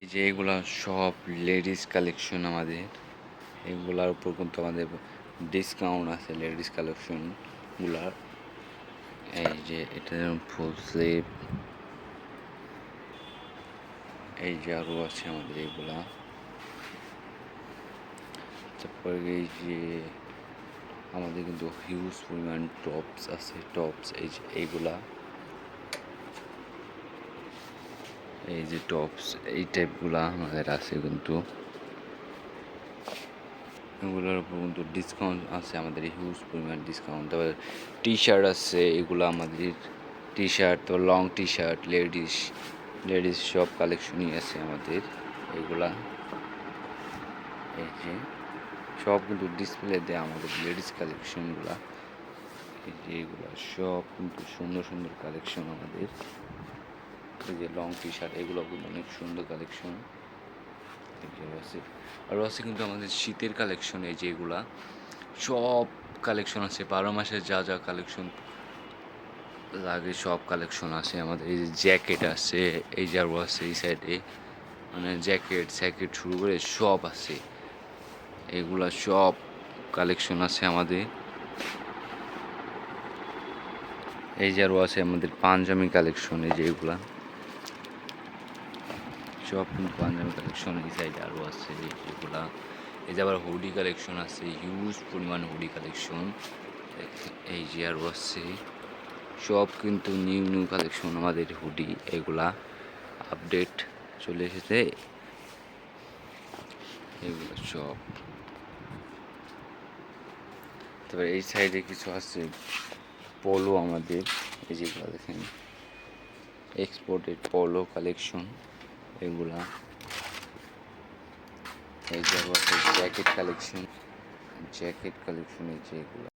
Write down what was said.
এই যে এগুলা সব লেডিস কালেকশন আমাদের, এগুলার উপর কিন্তু আমাদের ডিসকাউন্ট আছে লেডিস কালেকশনগুলার। এই যে এটা যেমন ফুল স্লিভ, এই যে আরও আছে আমাদের এগুলা। তারপরে এই যে আমাদের কিন্তু হিউজ পরিমাণ টপস আছে, টপস এই যে এইগুলা, এই যে টপস এই টাইপগুলা আমাদের আছে কিন্তু। এগুলোর উপর কিন্তু ডিসকাউন্ট আছে আমাদের, হিউজ পরিমাণ ডিসকাউন্ট। তারপরে টি শার্ট আছে, এগুলো আমাদের টি শার্ট, তো লং টি শার্ট, লেডিস সব কালেকশনই আছে আমাদের এগুলা। এই যে সব কিন্তু ডিসপ্লে দেয় আমাদের লেডিস কালেকশনগুলা। এই যে এগুলা সব কিন্তু সুন্দর সুন্দর কালেকশন আমাদের। এই যে লং টি শার্ট, এগুলো কিন্তু অনেক সুন্দর কালেকশন। আছে আরও আছে কিন্তু আমাদের শীতের কালেকশন। এই যে এগুলা সব কালেকশন আছে, 12 মাসের যা যা কালেকশন লাগে সব কালেকশন আছে আমাদের। এই যে জ্যাকেট আছে, এই যে আরও আছে এই সাইডে, মানে জ্যাকেট শুরু করে সব আছে, এগুলা সব কালেকশন আছে আমাদের। এই যে আরও আছে আমাদের পাঞ্জাবি কালেকশন, এই যে এগুলা সব কিন্তু পাঞ্জাবি কালেকশন। এই সাইডে আরও আছে যেগুলা। এই যে আবার হুডি কালেকশন আছে, হিউজ পরিমাণ হুডি কালেকশন। এই যে আরও আছে সব কিন্তু নিউ নিউ কালেকশন আমাদের হুডি, এগুলা আপডেট চলে এসেছে এগুলো সব। তারপরে এই সাইডে কিছু আছে পলো আমাদের, এই যেগুলো দেখেন এক্সপোর্টেড পলো কালেকশন এগুলা। এই যে আরও আছে জ্যাকেট কালেকশন, এই যে এগুলো।